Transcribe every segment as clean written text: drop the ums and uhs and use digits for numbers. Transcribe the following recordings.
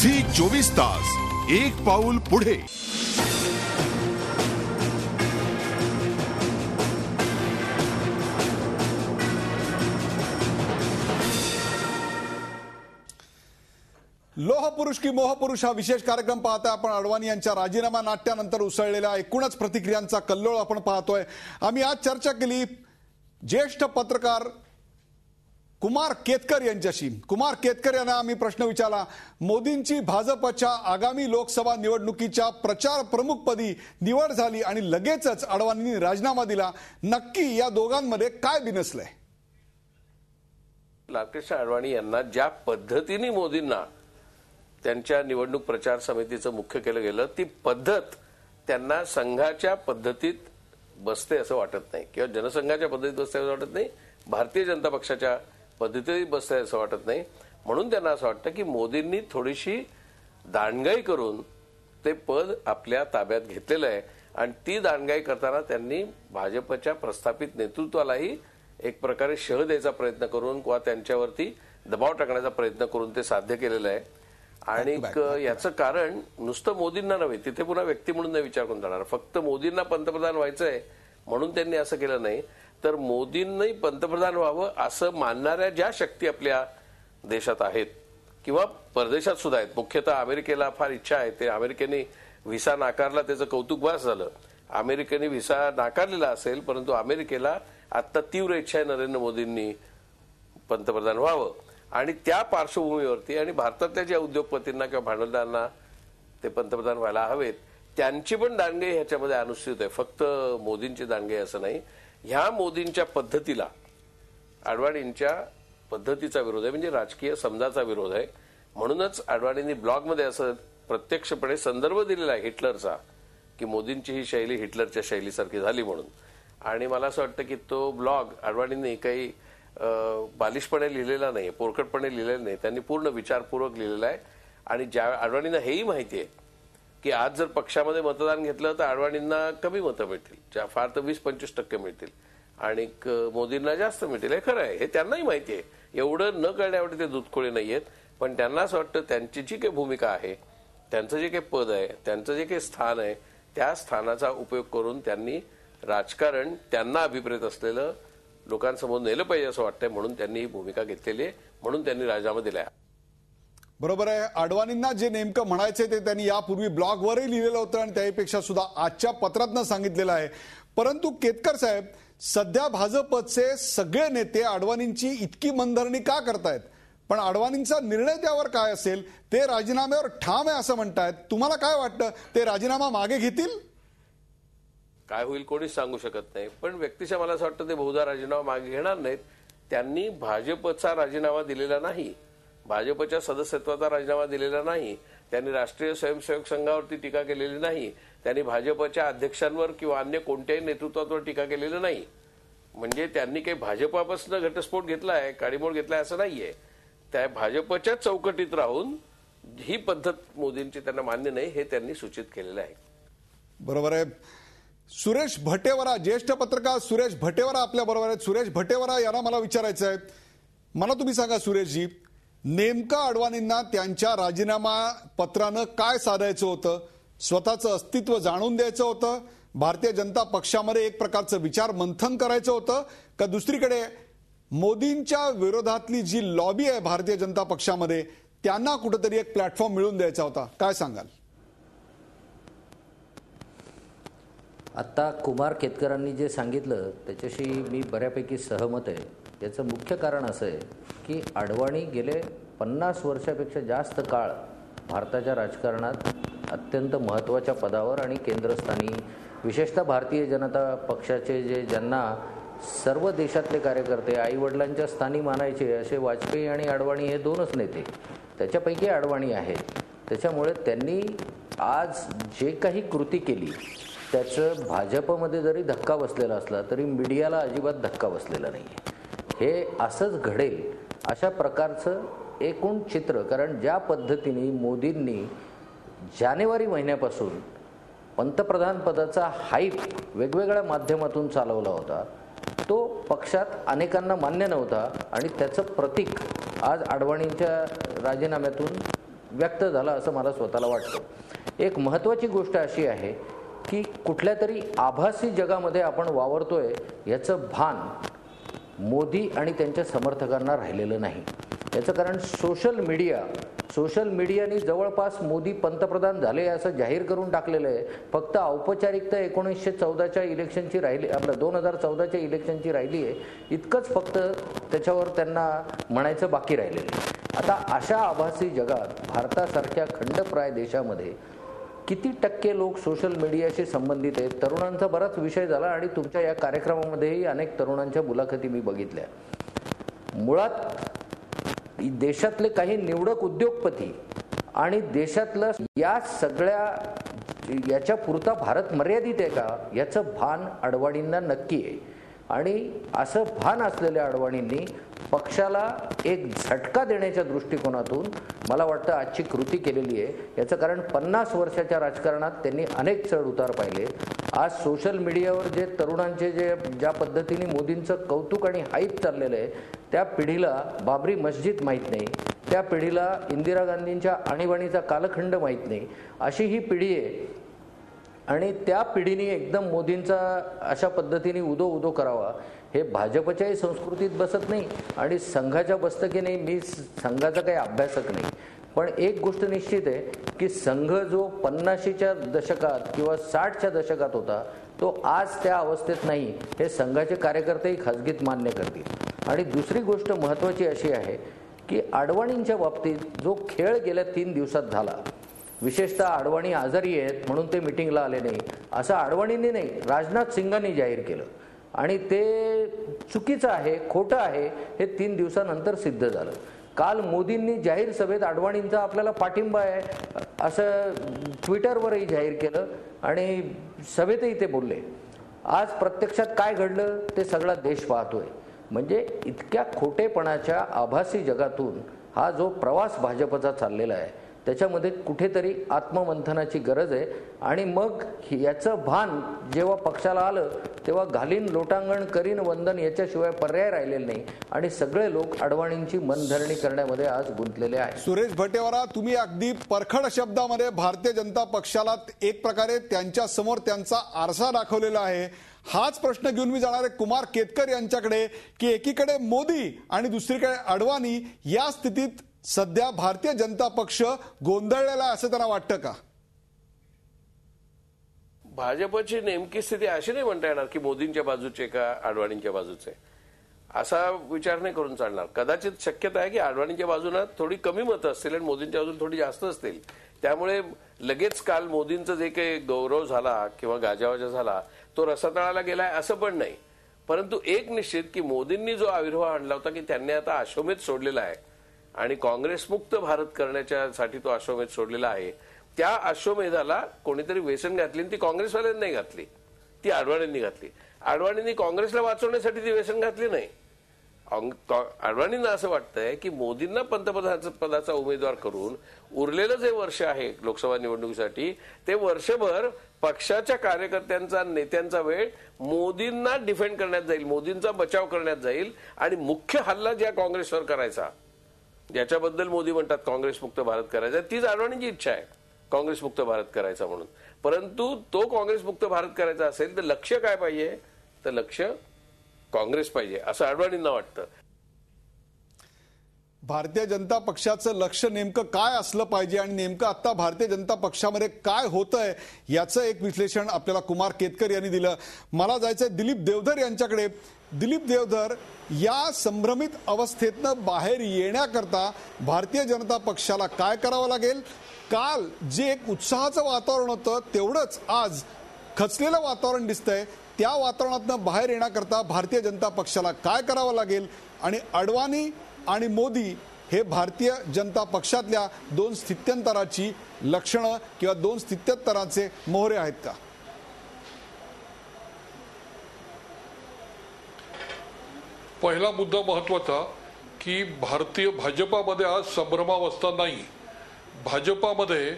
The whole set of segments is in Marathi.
झी 24 तास एक पाऊल पुढे। लोहपुरुष की मोहपुरुष हा विशेष कार्यक्रम पाहताय आपण। अडवाणी यांच्या राजीनामा नाट्यानंतर उसळलेल्या एकूणच प्रतिक्रियांचा कल्लोळ आपण पाहतोय। आम्ही आज चर्चा केली ज्येष्ठ पत्रकार कुमार केतकर यांच्याशी। कुमार केतकर यांना आम्ही प्रश्न विचारला, मोदींची भाजपच्या आगामी लोकसभा निवडणुकीच्या प्रचार प्रमुखपदी निवड झाली आणि लगेचच अडवाणींनी राजीनामा दिला, नक्की या दोघांमध्ये काय बिनसलंय? लालकृष्ण अडवाणी यांना ज्या पद्धतीने मोदींना त्यांच्या निवडणूक प्रचार समितीचं मुख्य केलं गेलं, ती पद्धत त्यांना संघाच्या पद्धतीत बसते असं वाटत नाही, किंवा जनसंघाच्या पद्धतीत बसते असं वाटत नाही, भारतीय जनता पक्षाच्या पद्धतीत बसते असं वाटत नाही। म्हणून त्यांना असं वाटतं की मोदींनी थोडीशी दांडगाई करून ते पद आपल्या ताब्यात घेतलेलं आहे आणि ती दांडगाई करताना त्यांनी भाजपच्या प्रस्थापित नेतृत्वालाही एक प्रकारे शह द्यायचा प्रयत्न करून किंवा त्यांच्यावरती दबाव टाकण्याचा प्रयत्न करून ते साध्य केलेलं आहे। आणि याचं कारण नुसतं मोदींना नव्हे, तिथे पुन्हा व्यक्ती म्हणून नाही विचार करून जाणार, फक्त मोदींना पंतप्रधान व्हायचंय म्हणून त्यांनी असं केलं नाही, तर मोदींनी पंतप्रधान व्हावं असं मानणाऱ्या ज्या शक्ती आपल्या देशात आहेत किंवा परदेशात सुद्धा आहेत, मुख्यतः अमेरिकेला फार इच्छा आहे, ते अमेरिकेने व्हिसा नाकारला त्याचं कौतुक बस झालं। अमेरिकेने व्हिसा नाकारलेला असेल परंतु अमेरिकेला आता तीव्र इच्छा आहे नरेंद्र मोदींनी पंतप्रधान व्हावं आणि त्या पार्श्वभूमीवरती आणि भारतातल्या ज्या उद्योगपतींना किंवा भांडवलदारांना ते पंतप्रधान व्हायला हवेत त्यांची पण दांडगाई ह्याच्यामध्ये अनुस्यूत आहे, फक्त मोदींची दांडगाई असं नाही। ह्या मोदींच्या पद्धतीला, अडवाणींच्या पद्धतीचा विरोध आहे, म्हणजे राजकीय समजाचा विरोध आहे। म्हणूनच अडवाणींनी ब्लॉगमध्ये असं प्रत्यक्षपणे संदर्भ दिलेला आहे हिटलरचा, की मोदींची ही शैली हिटलरच्या शैलीसारखी झाली म्हणून। आणि मला असं वाटतं की तो ब्लॉग अडवाणींनी काही बालिशपणे लिहिलेला नाही, पोरकटपणे लिहिलेला नाही, त्यांनी पूर्ण विचारपूर्वक लिहिलेला आहे। आणि ज्या अडवाणींना हेही माहिती आहे की आज जर पक्षामध्ये मतदान घेतलं तर अडवाणींना कमी मतं मिळतील, ज्या फार तर 20-25% मिळतील आणि मोदींना जास्त मिळतील, हे खरं आहे, हे त्यांनाही माहिती आहे। एवढं न कळण्यासाठी ते दूधखोळे नाहीयेत, पण त्यांना असं वाटतं त्यांची जी काही भूमिका आहे, त्यांचं जे काही पद आहे, त्यांचं जे काही स्थान आहे, त्या स्थानाचा उपयोग करून त्यांनी राजकारण त्यांना अभिप्रेत असलेलं लोकांसमोर नेलं पाहिजे असं वाटतंय, म्हणून त्यांनी ही भूमिका घेतलेली आहे, म्हणून त्यांनी राजीनामा दिलाय। बरोबर आहे। अडवाणींना जे नेमकं म्हणायचे ते त्यांनी यापूर्वी ब्लॉगवरही लिहिलेलं होतं आणि त्यापेक्षा सुद्धा आजच्या पत्रातनं सांगितलेलं आहे। परंतु केतकर साहेब, सध्या भाजपचे सगळे नेते अडवाणींची इतकी मनधरणी का करतायत? पण अडवाणींचा निर्णय त्यावर काय असेल? ते राजीनाम्यावर ठाम आहे असं म्हणतायत, तुम्हाला काय वाटतं, ते राजीनामा मागे घेतील? काय होईल कोणीच सांगू शकत नाही, पण व्यक्तिशः मला असं वाटतं ते बहुधा राजीनामा मागे घेणार नाहीत। त्यांनी भाजपचा राजीनामा दिलेला नाही, भाजपच्या सदस्यत्वाचा राजीनामा दिलेला नाही, त्यांनी राष्ट्रीय स्वयंसेवक संघावरती टीका केलेली नाही, त्यांनी भाजपच्या अध्यक्षांवर किंवा अन्य कोणत्याही नेतृत्वावर टीका केलेली नाही। म्हणजे त्यांनी काही भाजपापासून घटस्फोट घेतलाय, काडीमोड घेतलाय असं नाहीये, त्या भाजपच्या चौकटीत राहून ही पद्धत मोदींची त्यांना मान्य नाही हे त्यांनी सूचित केलेलं आहे। बरोबर आहे। सुरेश भटेवरा, ज्येष्ठ पत्रकार सुरेश भटेवरा आपल्या बरोबर आहेत। सुरेश भटेवरा यांना मला विचारायचं आहे, मला तुम्ही सांगा सुरेशजी, नेमका अडवाणींना त्यांच्या राजीनामा पत्रानं काय साधायचं होतं? स्वतःचं अस्तित्व जाणून द्यायचं होतं? भारतीय जनता पक्षामध्ये एक प्रकारचं विचार मंथन करायचं होतं का दुसरीकडे मोदींच्या विरोधातली जी लॉबी आहे भारतीय जनता पक्षामध्ये त्यांना कुठेतरी एक प्लॅटफॉर्म मिळवून द्यायचा होता? काय सांगाल? आता कुमार केतकरांनी जे सांगितलं त्याच्याशी मी बऱ्यापैकी सहमत आहे। याचं मुख्य कारण असं आहे की अडवाणी गेले 50 वर्षापेक्षा जास्त काळ भारताच्या राजकारणात अत्यंत महत्त्वाच्या पदावर आणि केंद्रस्थानी, विशेषतः भारतीय जनता पक्षाचे ज्यांना सर्व देशातले कार्यकर्ते आईवडिलांच्या स्थानी मानायचे असे वाजपेयी आणि अडवाणी हे दोनच नेते, त्याच्यापैकी अडवाणी आहेत। त्याच्यामुळे त्यांनी आज जे काही कृती केली त्याचं भाजपमध्ये जरी धक्का बसलेला असला तरी मीडियाला अजिबात धक्का बसलेला नाही आहे। हे असंच घडेल अशा प्रकारचं एकूण चित्र, कारण ज्या पद्धतीने मोदींनी जानेवारी महिन्यापासून पंतप्रधान पदाचा हाईप वेगवेगळ्या माध्यमातून चालवला होता, तो पक्षात अनेकांना मान्य नव्हता आणि त्याचं प्रतीक आज अडवाणींच्या राजीनाम्यातून व्यक्त झाला असं मला स्वतःला वाटतं. एक महत्त्वाची गोष्ट अशी आहे की कुठल्या तरी आभासी जगामध्ये आपण वावरतोय याचं भान मोदी आणि त्यांच्या समर्थकांना राहिलेलं नाही. याचं कारण सोशल मीडियाने जवळपास मोदी पंतप्रधान झाले असं जाहीर करून टाकलेलं आहे. फक्त औपचारिकता 1914च्या इलेक्शनची राहिली, आपलं 2014च्या इलेक्शनची राहिली आहे, इतकंच फक्त त्याच्यावर त्यांना म्हणायचं बाकी राहिलेलं आहे. आता अशा आभासी जगात भारतासारख्या खंडप्राय देशामध्ये किती टक्के लोक सोशल मीडियाशी संबंधित आहेत? तरुणांचा बराच विषय झाला आणि तुमच्या या कार्यक्रमामध्येही अनेक तरुणांच्या मुलाखती मी बघितल्या. मुळात देशातले काही निवडक उद्योगपती आणि देशातलं या सगळ्या याच्या पुरता भारत मर्यादित आहे का याचं भान अडवाणींना नक्की आहे. आणि असं भान असलेल्या अडवाणींनी पक्षाला एक झटका देण्याच्या दृष्टिकोनातून मला वाटतं आजची कृती केलेली आहे. याचं कारण 50 वर्षाच्या राजकारणात त्यांनी अनेक चढ उतार पाहिले. आज सोशल मीडियावर जे तरुणांचे ज्या पद्धतीने मोदींचं कौतुक आणि हाईप चाललेलं आहे, त्या पिढीला बाबरी मस्जिद माहीत नाही, त्या पिढीला इंदिरा गांधींच्या आणीबाणीचा कालखंड माहीत नाही, अशी ही पिढी आहे. आणि त्या पिढीने एकदम मोदींचा अशा पद्धतीने उदो करावा हे भाजपच्याही संस्कृतीत बसत नाही आणि संघाच्या बसतं नाही. मी संघाचा काही अभ्यासक नाही, पण एक गोष्ट निश्चित आहे की संघ जो 50च्या दशकात किंवा 60च्या दशकात होता तो आज त्या अवस्थेत नाही, हे संघाचे कार्यकर्तेही खाजगीत मान्य करतील. आणि दुसरी गोष्ट महत्त्वाची अशी आहे की अडवाणींच्या बाबतीत जो खेळ गेल्या 3 दिवसात झाला, विशेषतः अडवाणी आजारी आहेत म्हणून ते मिटिंगला आले नाही असं अडवाणींनी नाही, राजनाथ सिंगांनी जाहीर केलं. आणि ते चुकीचं आहे, खोटं आहे हे 3 दिवसानंतर सिद्ध झालं. काल मोदींनी जाहीर सभेत अडवाणींचा आपल्याला पाठिंबा आहे असं ट्विटरवरही जाहीर केलं आणि सभेतही ते बोलले. आज प्रत्यक्षात काय घडलं ते सगळा देश पाहतोय. म्हणजे इतक्या खोटेपणाच्या आभासी जगातून हा जो प्रवास भाजपचा चाललेला आहे त्याच्यामध्ये कुठेतरी आत्ममंथनाची गरज आहे. आणि मग याचं भान जेव्हा पक्षाला आलं तेव्हा घालीन लोटांगण करीन वंदन याच्याशिवाय पर्याय राहिलेला नाही आणि सगळे लोक अडवाणींची मनधरणी करण्यामध्ये आज गुंतलेले आहेत. सुरेश भटेवरा, तुम्ही अगदी परखड शब्दामध्ये भारतीय जनता पक्षाला एक प्रकारे त्यांच्या समोर त्यांचा आरसा दाखवलेला आहे. हाच प्रश्न घेऊन मी जाणार आहे कुमार केतकर यांच्याकडे की एकीकडे मोदी आणि दुसरीकडे अडवाणी, या स्थितीत सध्या भारतीय जनता पक्ष गोंधळलेला असं त्यांना वाटतं का? भाजपची नेमकी स्थिती अशी नाही म्हणता येणार की मोदींच्या बाजूचे का अडवाणींच्या बाजूचे, असा विचार नाही करून चालणार. कदाचित शक्यता आहे की अडवाणींच्या बाजूला थोडी कमी मतं असतील आणि मोदींच्या बाजूला थोडी जास्त असतील. त्यामुळे लगेच काल मोदींचा जे काही गौरव झाला किंवा गाजावाजा झाला तो रसातळाला गेलाय असं पण नाही. परंतु एक निश्चित की मोदींनी जो आविर्भाव आणला होता की त्यांनी आता अश्वमेध सोडलेला आहे आणि काँग्रेस मुक्त भारत करण्यासाठी तो अश्वमेध सोडलेला आहे, त्या अश्वमेधाला कोणीतरी व्यसन घातली. ती काँग्रेसवाल्यांनी नाही घातली, ती अडवाणींनी घातली. अडवाणींनी काँग्रेसला वाचवण्यासाठी ती व्यसन घातली नाही. अडवाणींना असं वाटतंय की मोदींना पंतप्रधान पदाचा उमेदवार करून उरलेलं जे वर्ष आहे लोकसभा निवडणुकीसाठी ते वर्षभर पक्षाच्या कार्यकर्त्यांचा नेत्यांचा वेळ मोदींना डिफेंड करण्यात जाईल, मोदींचा बचाव करण्यात जाईल आणि मुख्य हल्ला ज्या काँग्रेसवर करायचा ज्याच्याबद्दल मोदी म्हणतात काँग्रेस मुक्त भारत करायचा, तीच अडवाणींची इच्छा आहे काँग्रेस मुक्त भारत करायचा म्हणून. परंतु तो काँग्रेस मुक्त भारत करायचा असेल तर लक्ष्य काय पाहिजे, तर लक्ष्य काँग्रेस पाहिजे असं अडवाणींना वाटतं. भारतीय जनता पक्षाचं लक्ष नेमकं काय असलं पाहिजे आणि नेमकं आता भारतीय जनता पक्षामध्ये काय होतंय याचं एक विश्लेषण आपल्याला कुमार केतकर यांनी दिलं. मला जायचंय दिलीप देवधर यांच्याकडे. दिलीप देवधर, या संभ्रमित अवस्थेतनं बाहेर येण्याकरता भारतीय जनता पक्षाला काय करावं लागेल? काल जे एक उत्साहाचं वातावरण होतं तेवढंच आज खचलेलं वातावरण दिसतंय. त्या वातावरणातनं बाहेर येण्याकरता भारतीय जनता पक्षाला काय करावं लागेल? आणि अडवाणी आणि मोदी हे भारतीय जनता पक्षातल्या 2 स्थित्यंतराची लक्षणं किंवा 2 स्थित्यंतराचे मोहरे आहेत का? पहिला मुद्दा महत्वाचा की भारतीय भाजपामध्ये आज संभ्रमावस्था नाही. भाजपामध्ये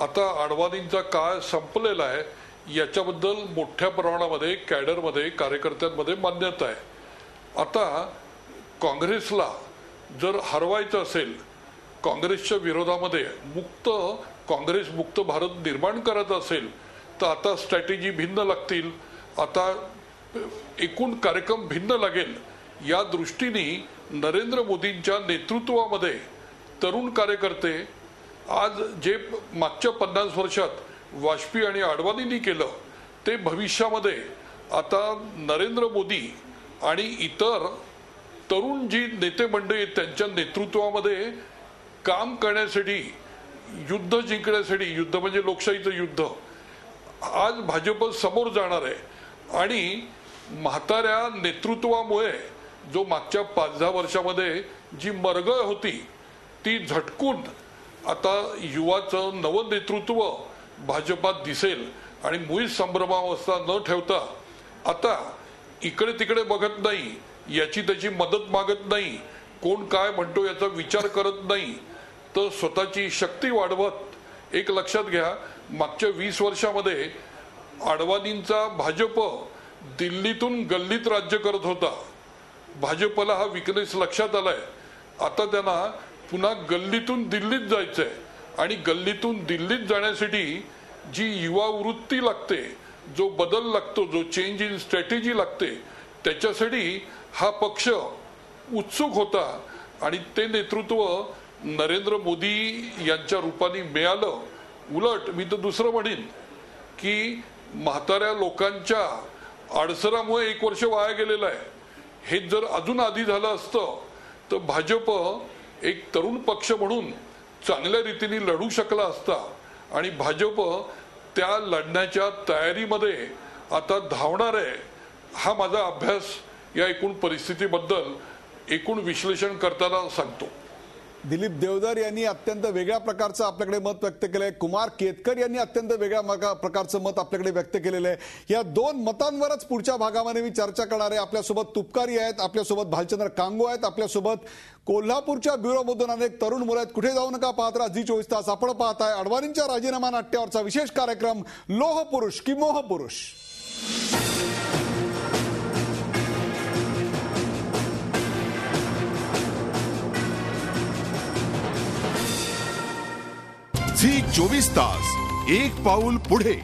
आता अडवाणींचा काळ संपलेला आहे याच्याबद्दल मोठ्या प्रमाणामध्ये कॅडरमध्ये कार्यकर्त्यांमध्ये मान्यता आहे. आता काँग्रेसला जर हरवायचं असेल काँग्रेसच्या विरोधामध्ये काँग्रेस मुक्त भारत निर्माण करत असेल तर आता स्ट्रॅटेजी भिन्न लागतील, आता एकूण कार्यक्रम भिन्न लागेल. या दृष्टीने नरेंद्र मोदींच्या नेतृत्वामध्ये तरुण कार्यकर्ते आज जे मागच्या 50 वर्षात वाजपेयी आणि अडवाणींनी केलं ते भविष्यामध्ये आता नरेंद्र मोदी आणि इतर तरुण जी नेते मंडळी त्यांच्या नेतृत्वामध्ये काम करण्यासाठी, युद्ध जिंकण्यासाठी, युद्ध म्हणजे लोकशाहीचं युद्ध, आज भाजप समोर जाणार आहे. आणि म्हाताऱ्या नेतृत्वामुळे जो मागच्या 5-10 वर्षामध्ये जी मरगळ होती ती झटकून आता युवाचं नवं नेतृत्व भाजपात दिसेल. आणि मुळीच संभ्रमावस्था न ठेवता आता इकडे तिकडे बघत नाही, याची त्याची मदत मागत नाही, कोण काय म्हणतो याचा विचार करत नाही, तर स्वतःची शक्ती वाढवत. एक लक्षात घ्या, मागच्या 20 वर्षामध्ये अडवाणींचा भाजप दिल्लीतून गल्लीत राज्य करत होता. भाजपला हा विकनेस लक्षात आलाय. आता त्यांना पुन्हा गल्लीतून दिल्लीत जायचंय आणि गल्लीतून दिल्लीत जाण्यासाठी जी युवा वृत्ती लागते, जो बदल लागतो, जो चेंज इन स्ट्रॅटेजी लागते, त्याच्यासाठी हा पक्ष उत्सुक होता. आणि ते नेतृत्व नरेंद्र मोदी यांच्या रूपाने मिळालं. उलट मी तर दुसरं म्हणेन की म्हाताऱ्या लोकांच्या अडसरामुळे 1 वर्ष वाया गेलेलं आहे. हे जर अजून आधी झालं असतं तर भाजप एक तरुण पक्ष म्हणून चांगल्या रीतीने लढू शकला असता. आणि भाजप त्या लढण्याच्या तयारीमध्ये आता धावणार आहे. हा माझा अभ्यास या एकूण परिस्थितीबद्दल एकूण विश्लेषण करताना सांगतो. दिलीप देवधर यांनी अत्यंत वेगळ्या प्रकारचं आपल्याकडे मत व्यक्त केलंय. कुमार केतकर यांनी अत्यंत वेगळ्या प्रकारचं मत आपल्याकडे व्यक्त केलेलं आहे. या 2 मतांवरच पुढच्या भागामध्ये मी चर्चा करणार आहे. आपल्यासोबत तुपकारी आहेत, आपल्यासोबत भालचंद्र कांगो आहेत, आपल्यासोबत कोल्हापूरच्या ब्युरोमधून अनेक तरुण मुलं आहेत. कुठे जाऊ नका, पाहत राहा झी 24 तास. आपण पाहताय अडवाणींच्या राजीनामा नाट्यावरचा विशेष कार्यक्रम लोह पुरुष की मोह पुरुष. झी 24 तास, एक पाऊल पुढे.